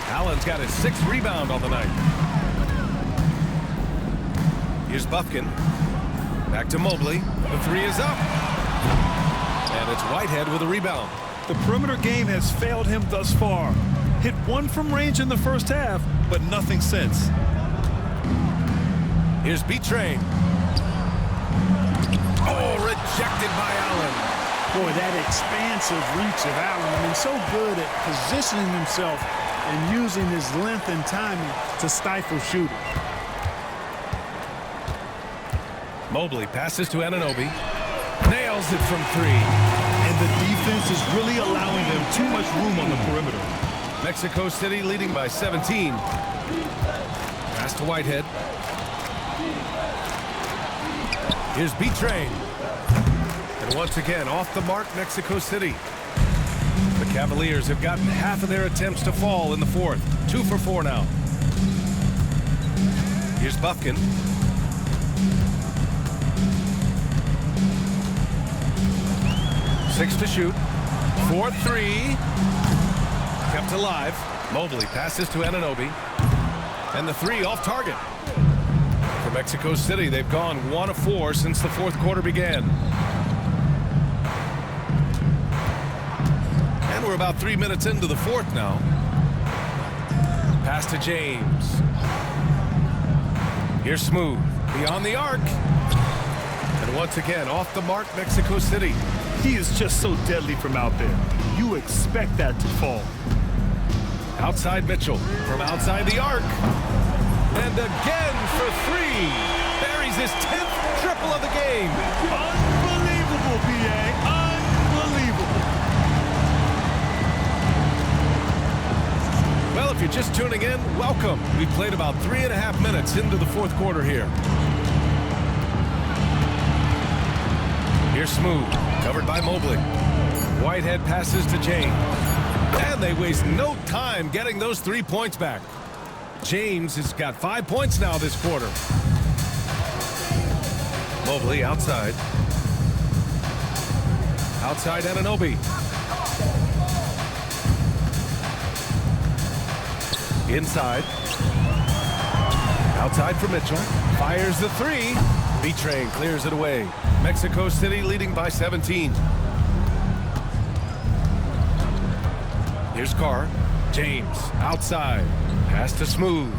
Allen's got his 6th rebound on the night. Here's Bufkin. Back to Mobley. The 3 is up. And it's Whitehead with a rebound. The perimeter game has failed him thus far. Hit 1 from range in the first half, but nothing since. Here's B-Train. Oh, rejected by Allen. Boy, that expansive reach of Allen. I mean, so good at positioning himself and using his length and timing to stifle shooting. Mobley passes to Anunoby. Nails it from 3. And the defense is really allowing them too much room on the perimeter. Mexico City leading by 17. Pass to Whitehead. Here's B-Train. And once again, off the mark, Mexico City. The Cavaliers have gotten half of their attempts to fall in the fourth. 2 for 4 now. Here's Bufkin. Six to shoot. 4-3. Kept alive. Mobley passes to Anunoby. And the 3 off target. Mexico City, they've gone 1 of 4 since the fourth quarter began. And we're about 3 minutes into the fourth now. Pass to James. Here's Smooth. Beyond the arc. And once again, off the mark, Mexico City. He is just so deadly from out there. You expect that to fall. Outside Mitchell. From outside the arc. And again for 3. Buries his 10th triple of the game. Unbelievable, PA. Unbelievable. Well, if you're just tuning in, welcome. We've played about 3.5 minutes into the fourth quarter here. Here's Smooth, covered by Mobley. Whitehead passes to James. And they waste no time getting those 3 points back. James has got 5 points now this quarter. Mobley outside. Outside Anunoby. Inside. Outside for Mitchell. Fires the 3. B-Train clears it away. Mexico City leading by 17. Here's Carr. James outside. Pass to Smooth.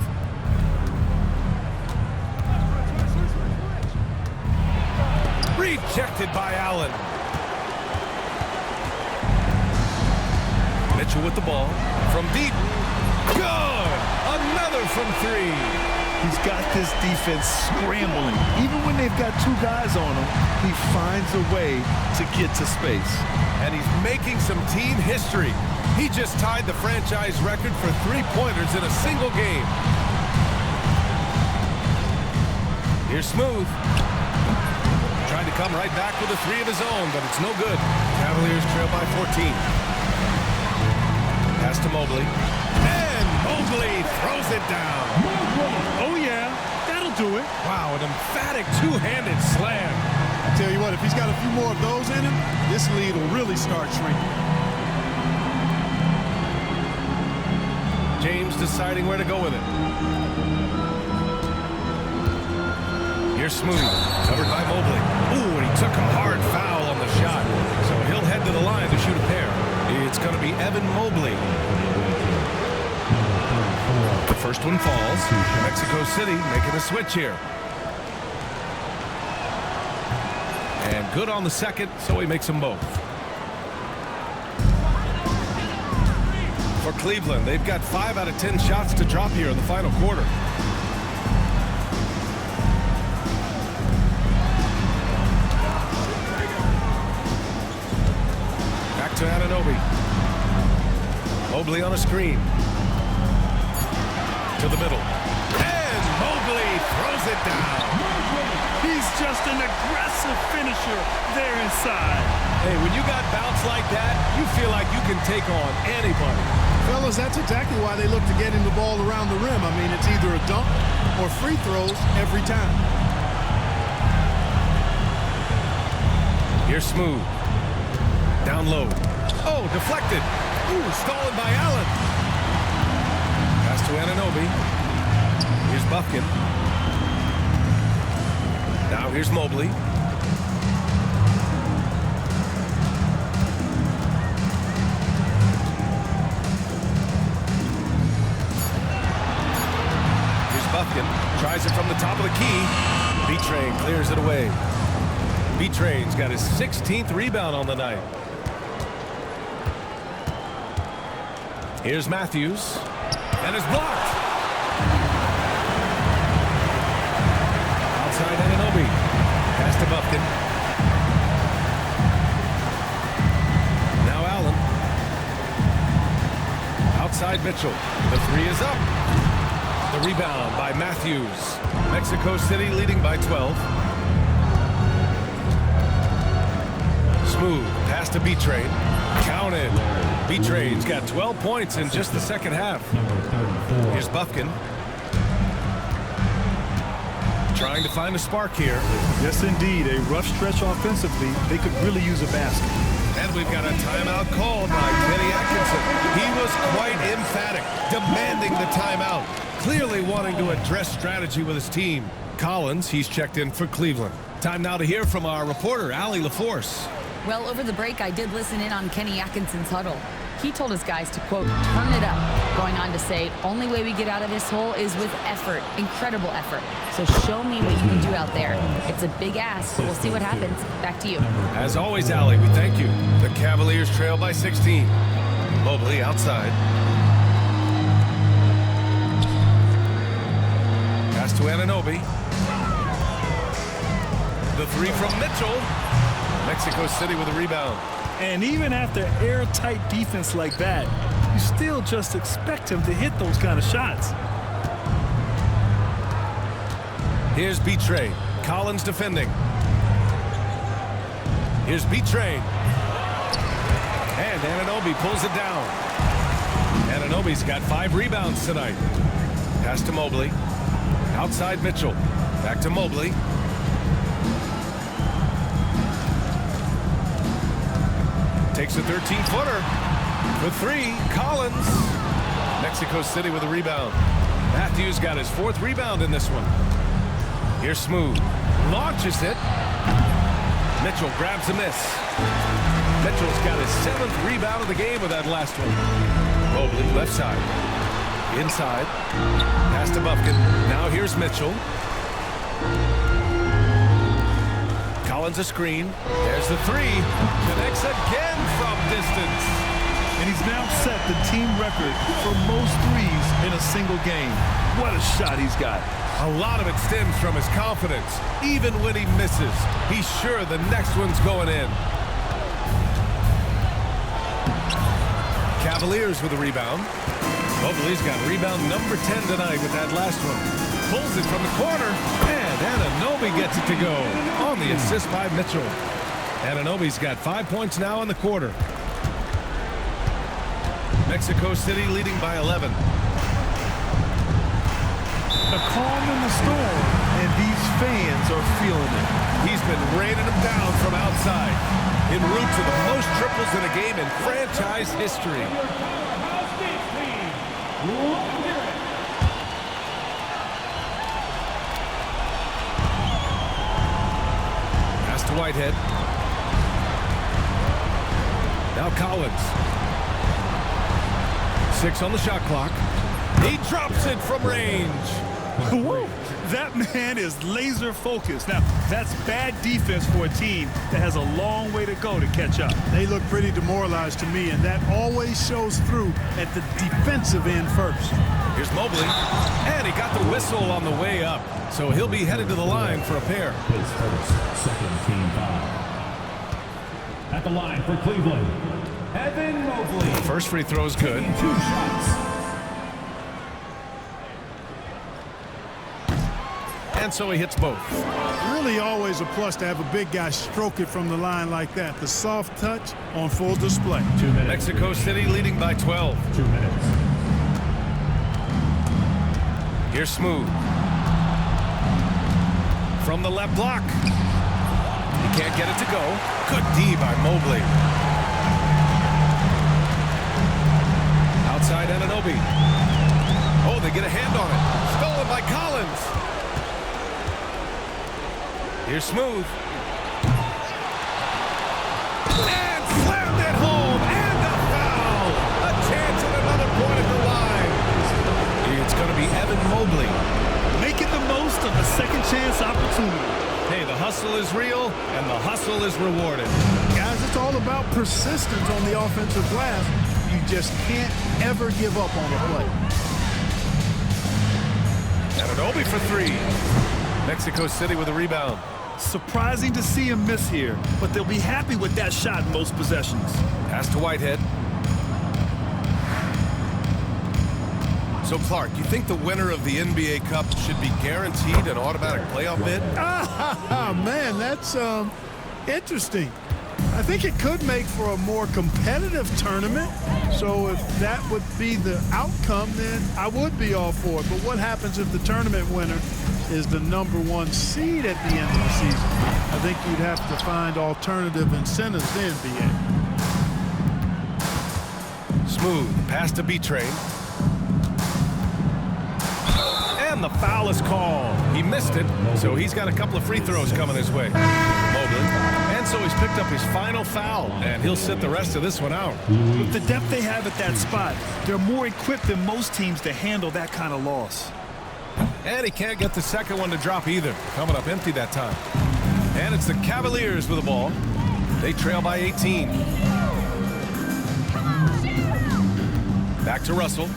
Rejected by Allen. Mitchell with the ball. From deep. Good! Another from 3. He's got this defense scrambling. Even when they've got 2 guys on him, he finds a way to get to space. And he's making some team history. He just tied the franchise record for 3-pointers in a single game. Here's Smooth. Tried to come right back with a 3 of his own, but it's no good. Cavaliers trail by 14. Pass to Mobley. And Mobley throws it down. Oh, yeah. That'll do it. Wow, an emphatic two-handed slam. I tell you what, if he's got a few more of those in him, this lead will really start shrinking. James deciding where to go with it. Here's Smooth, covered by Mobley. Ooh, and he took a hard foul on the shot. So he'll head to the line to shoot a pair. It's going to be Evan Mobley. The first one falls. Mexico City making a switch here. And good on the second, so he makes them both. For Cleveland, they've got 5 out of 10 shots to drop here in the final quarter. Back to Anunoby. Mobley on a screen. To the middle. And Mobley throws it down. He's just an aggressive finisher there inside. Hey, when you got bounce like that, you feel like you can take on anybody. Fellas, that's exactly why they look to get him the ball around the rim. I mean, it's either a dunk or free throws every time. Here's Smooth. Down low. Oh, deflected. Ooh, stolen by Allen. Pass to Anunoby. Here's Buffkin. Now here's Mobley. Buffkin tries it from the top of the key. B-Train clears it away. B-Train's got his 16th rebound on the night. Here's Matthews. And it's blocked. Outside Anunoby. Pass to Buffkin. Now Allen. Outside Mitchell. The 3 is up. The rebound by Matthews. Mexico City leading by 12. Smooth. Pass to B-Train. Counted. B-Train's got 12 points in just the second half. Here's Buffkin. Trying to find a spark here. Yes, indeed. A rough stretch offensively. They could really use a basket. And we've got a timeout called by Kenny Atkinson. He was quite emphatic, demanding the timeout. Clearly wanting to address strategy with his team. Collins, he's checked in for Cleveland. Time now to hear from our reporter, Allie LaForce. Well, over the break, I did listen in on Kenny Atkinson's huddle. He told his guys to, quote, turn it up, going on to say, only way we get out of this hole is with effort, incredible effort. So show me what you can do out there. It's a big ask, but we'll see what happens. Back to you. As always, Allie, we thank you. The Cavaliers trail by 16. Mobley outside. Pass to Anunoby. The three from Mitchell. Mexico City with a rebound. And even after airtight defense like that, you still just expect him to hit those kind of shots. Here's B-Train. Collins defending. Here's B-Train. And Anunoby pulls it down. Anunoby's got 5 rebounds tonight. Pass to Mobley. Outside Mitchell. Back to Mobley. Takes a 13-footer. For 3, Collins. Mexico City with a rebound. Matthews got his 4th rebound in this one. Here's Smooth. Launches it. Mitchell grabs a miss. Mitchell's got his 7th rebound of the game with that last one. Mobley, left side. Inside. Pass to Bufkin. Now here's Mitchell. Collins a screen. There's the 3. Connects again from distance. And he's now set the team record for most threes in a single game. What a shot he's got. A lot of it stems from his confidence. Even when he misses, he's sure the next one's going in. Cavaliers with a rebound. Mobley's got rebound number 10 tonight with that last one. Pulls it from the corner, and Anunoby gets it to go on the assist by Mitchell. Anunoby's got 5 points now in the quarter. Mexico City leading by 11. A calm in the storm, and these fans are feeling it. He's been raining them down from outside, en route to the most triples in a game in franchise history. Pass to Whitehead. Now Collins. 6 on the shot clock. He drops it from range. Woo. That man is laser focused. Now, that's bad defense for a team that has a long way to go to catch up. They look pretty demoralized to me, and that always shows through at the defensive end first. Here's Mobley, and he got the whistle on the way up, so he'll be headed to the line for a pair. His first second team foul. At the line for Cleveland, Evan Mobley. First free throw is good. 2 shots. And so he hits both. Really always a plus to have a big guy stroke it from the line like that. The soft touch on full display. 2 minutes. Mexico City leading by 12. 2 minutes. Here's Smooth. From the left block. He can't get it to go. Good D by Mobley. Outside Anunoby. Oh, they get a hand on it. Stolen by Collins. Here's Smooth. And slammed it home. And a foul. A chance at another point at the line. It's going to be Evan Mobley. Making the most of a second chance opportunity. Hey, the hustle is real, and the hustle is rewarded. Guys, it's all about persistence on the offensive glass. You just can't ever give up on a play. Anunoby for 3. Mexico City with a rebound. Surprising to see him miss here, but they'll be happy with that shot in most possessions. Pass to Whitehead. So, Clark, you think the winner of the NBA Cup should be guaranteed an automatic playoff bid? Man, that's interesting. I think it could make for a more competitive tournament. So if that would be the outcome, then I would be all for it. But what happens if the tournament winner is the #1 seed at the end of the season? I think you'd have to find alternative incentives in the NBA. Smooth Pass to B-Train. And the foul is called. He missed it, so he's got a couple of free throws coming his way. Mobley. And so he's picked up his final foul, and he'll sit the rest of this one out. With the depth they have at that spot, they're more equipped than most teams to handle that kind of loss. And he can't get the second one to drop either. Coming up empty that time. And it's the Cavaliers with the ball. They trail by 18. Back to Russell.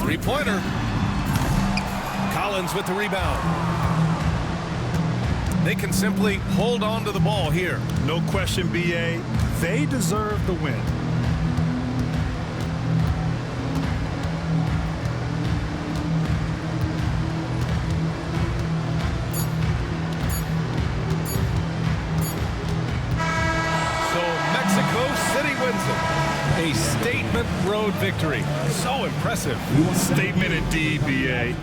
Three-pointer. Collins with the rebound. They can simply hold on to the ball here. No question, B.A. They deserve the win. So Mexico City wins it. A statement road victory. So impressive. Statement indeed, B.A.